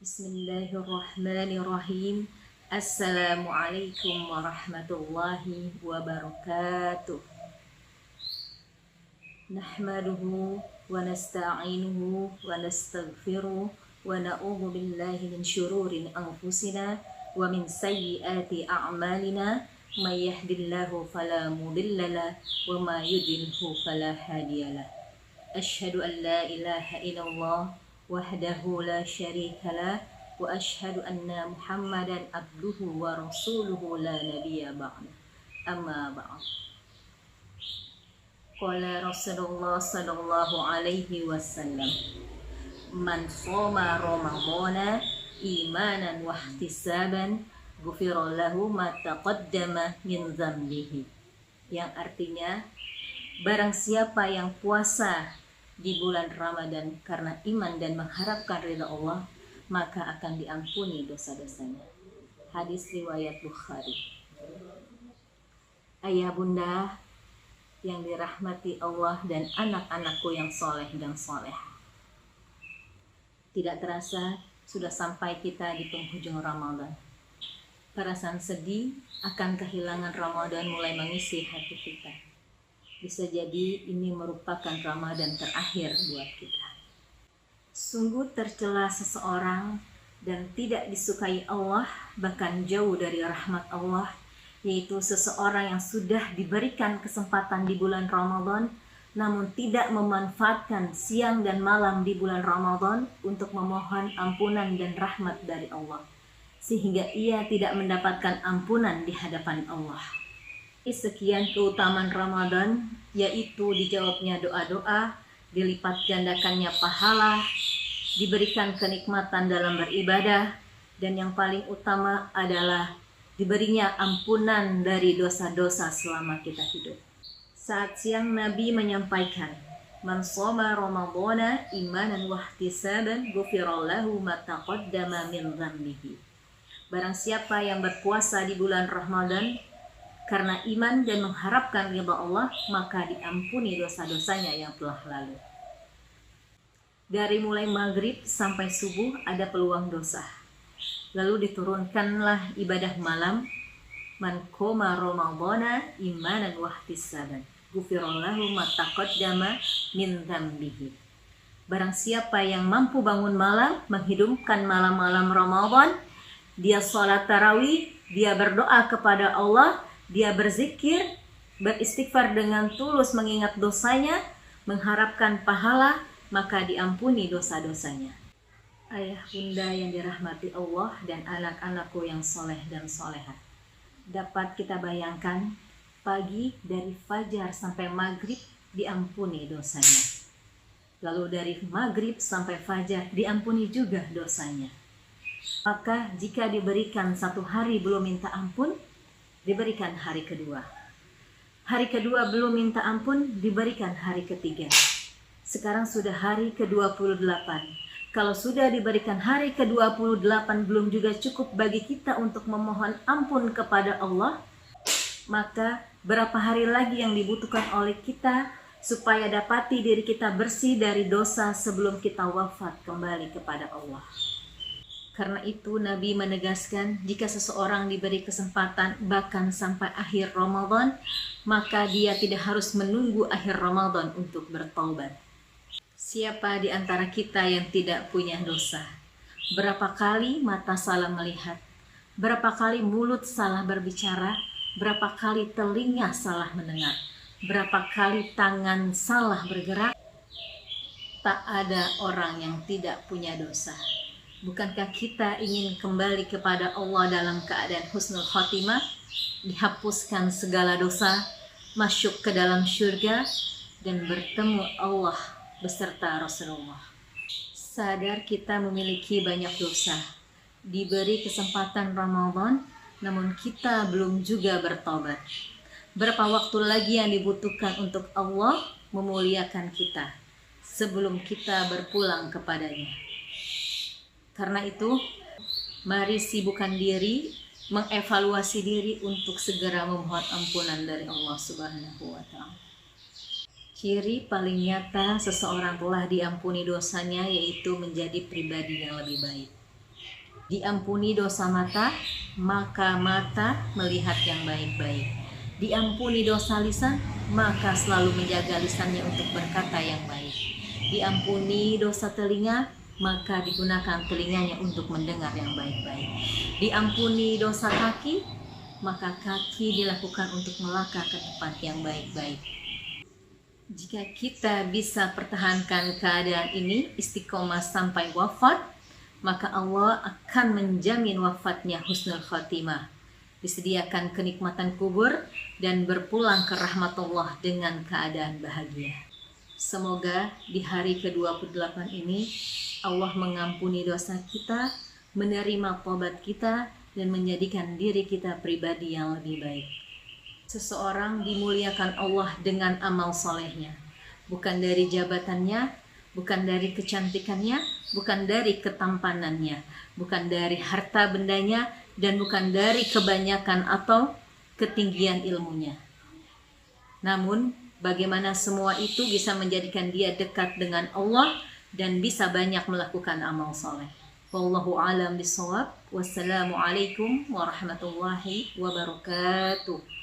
Bismillahirrahmanirrahim. Assalamualaikum warahmatullahi wabarakatuh. Nahmaduhu wa nasta'inuhu wa nastaghfiruh wa na'udzu billahi min syururi anfusina wa min sayyiati a'malina. May yahdihillahu fala mudhillalah wa may yudlilhu fala hadiyalah. Asyhadu an la ilaha illallah wahdahu la syarikalah wa asyhadu anna Muhammadan abduhu wa rasuluhu la nabiyya ba'da. Amma ba'd. Qala Rasulullah sallallahu alaihi wasallam, man shoma ramadhana imanan wa ihtisaban ghufira lahu ma taqaddama min dzambihi. Yang artinya, barang siapa yang puasa di bulan Ramadan karena iman dan mengharapkan ridha Allah, maka akan diampuni dosa-dosanya. Hadis riwayat Bukhari. Ayah bunda yang dirahmati Allah dan anak-anakku yang soleh dan soleha, tidak terasa sudah sampai kita di penghujung Ramadan. Perasaan sedih akan kehilangan Ramadan mulai mengisi hati kita. Bisa jadi ini merupakan Ramadan terakhir buat kita. Sungguh tercela seseorang dan tidak disukai Allah, bahkan jauh dari rahmat Allah, yaitu seseorang yang sudah diberikan kesempatan di bulan Ramadan, namun tidak memanfaatkan siang dan malam di bulan Ramadan untuk memohon ampunan dan rahmat dari Allah, sehingga ia tidak mendapatkan ampunan di hadapan Allah. Sekian keutamaan Ramadan, yaitu dijawabnya doa-doa, dilipat gandakannya pahala, diberikan kenikmatan dalam beribadah, dan yang paling utama adalah diberinya ampunan dari dosa-dosa selama kita hidup. Saat siang Nabi menyampaikan, man shoma ramadhana imanan wa ihtisaban ghufira lahu ma taqaddama min dzambihi. Barang siapa yang berpuasa di bulan Ramadan karena iman dan mengharapkan ridha Allah, maka diampuni dosa-dosanya yang telah lalu. Dari mulai maghrib sampai subuh ada peluang dosa. Lalu diturunkanlah ibadah malam, man qoma ramadhana imanan wa ihtisaban ghufira lahu ma taqaddama min dzambihi. Barang siapa yang mampu bangun malam, menghidupkan malam-malam Ramadan, dia salat tarawih, dia berdoa kepada Allah, dia berzikir, beristighfar dengan tulus mengingat dosanya, mengharapkan pahala, maka diampuni dosa-dosanya. Ayah bunda yang dirahmati Allah dan anak-anakku yang soleh dan soleha, dapat kita bayangkan pagi dari fajar sampai maghrib diampuni dosanya. Lalu dari maghrib sampai fajar diampuni juga dosanya. Maka jika diberikan satu hari belum minta ampun, diberikan hari kedua. Hari kedua belum minta ampun, diberikan hari ketiga. Sekarang sudah hari ke-28. Kalau sudah diberikan hari ke-28 belum juga cukup bagi kita untuk memohon ampun kepada Allah, maka berapa hari lagi yang dibutuhkan oleh kita supaya dapati diri kita bersih dari dosa sebelum kita wafat kembali kepada Allah. Karena itu Nabi menegaskan, jika seseorang diberi kesempatan bahkan sampai akhir Ramadan, maka dia tidak harus menunggu akhir Ramadan untuk bertaubat. Siapa di antara kita yang tidak punya dosa? Berapa kali mata salah melihat? Berapa kali mulut salah berbicara? Berapa kali telinga salah mendengar? Berapa kali tangan salah bergerak? Tak ada orang yang tidak punya dosa. Bukankah kita ingin kembali kepada Allah dalam keadaan husnul khotimah, dihapuskan segala dosa, masuk ke dalam syurga, dan bertemu Allah beserta Rasulullah? Sadar kita memiliki banyak dosa, diberi kesempatan Ramadan, namun kita belum juga bertobat. Berapa waktu lagi yang dibutuhkan untuk Allah memuliakan kita sebelum kita berpulang kepadanya? Karena itu, mari sibukkan diri, mengevaluasi diri untuk segera memohon ampunan dari Allah Subhanahu wa Ta'ala. Ciri paling nyata seseorang telah diampuni dosanya yaitu menjadi pribadi yang lebih baik. Diampuni dosa mata, maka mata melihat yang baik-baik. Diampuni dosa lisan, maka selalu menjaga lisannya untuk berkata yang baik. Diampuni dosa telinga, maka digunakan telinganya untuk mendengar yang baik-baik. Diampuni dosa kaki, maka kaki dilakukan untuk melangkah ke tempat yang baik-baik. Jika kita bisa pertahankan keadaan ini istiqomah sampai wafat, maka Allah akan menjamin wafatnya husnul khotimah, disediakan kenikmatan kubur dan berpulang ke rahmatullah dengan keadaan bahagia. Semoga di hari ke-28 ini Allah mengampuni dosa kita, menerima taubat kita, dan menjadikan diri kita pribadi yang lebih baik. Seseorang dimuliakan Allah dengan amal solehnya, bukan dari jabatannya, bukan dari kecantikannya, bukan dari ketampanannya, bukan dari harta bendanya, dan bukan dari kebanyakan atau ketinggian ilmunya. Namun, bagaimana semua itu bisa menjadikan dia dekat dengan Allah dan bisa banyak melakukan amal soleh. Wallahu a'lam bishawab. Wassalamualaikum warahmatullahi wabarakatuh.